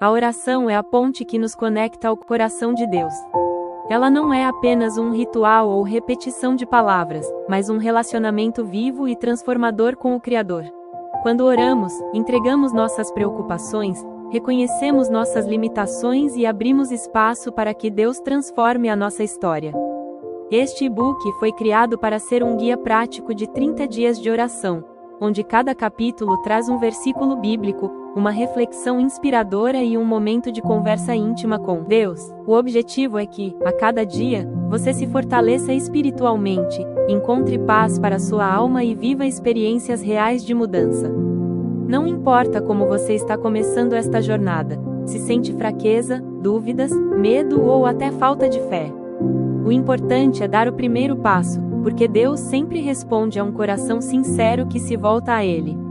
A oração é a ponte que nos conecta ao coração de Deus. Ela não é apenas um ritual ou repetição de palavras, mas um relacionamento vivo e transformador com o Criador. Quando oramos, entregamos nossas preocupações, reconhecemos nossas limitações e abrimos espaço para que Deus transforme a nossa história. Este e-book foi criado para ser um guia prático de 30 dias de oração, onde cada capítulo traz um versículo bíblico, uma reflexão inspiradora e um momento de conversa íntima com Deus. O objetivo é que, a cada dia, você se fortaleça espiritualmente, encontre paz para sua alma e viva experiências reais de mudança. Não importa como você está começando esta jornada, se sente fraqueza, dúvidas, medo ou até falta de fé. O importante é dar o primeiro passo, porque Deus sempre responde a um coração sincero que se volta a Ele.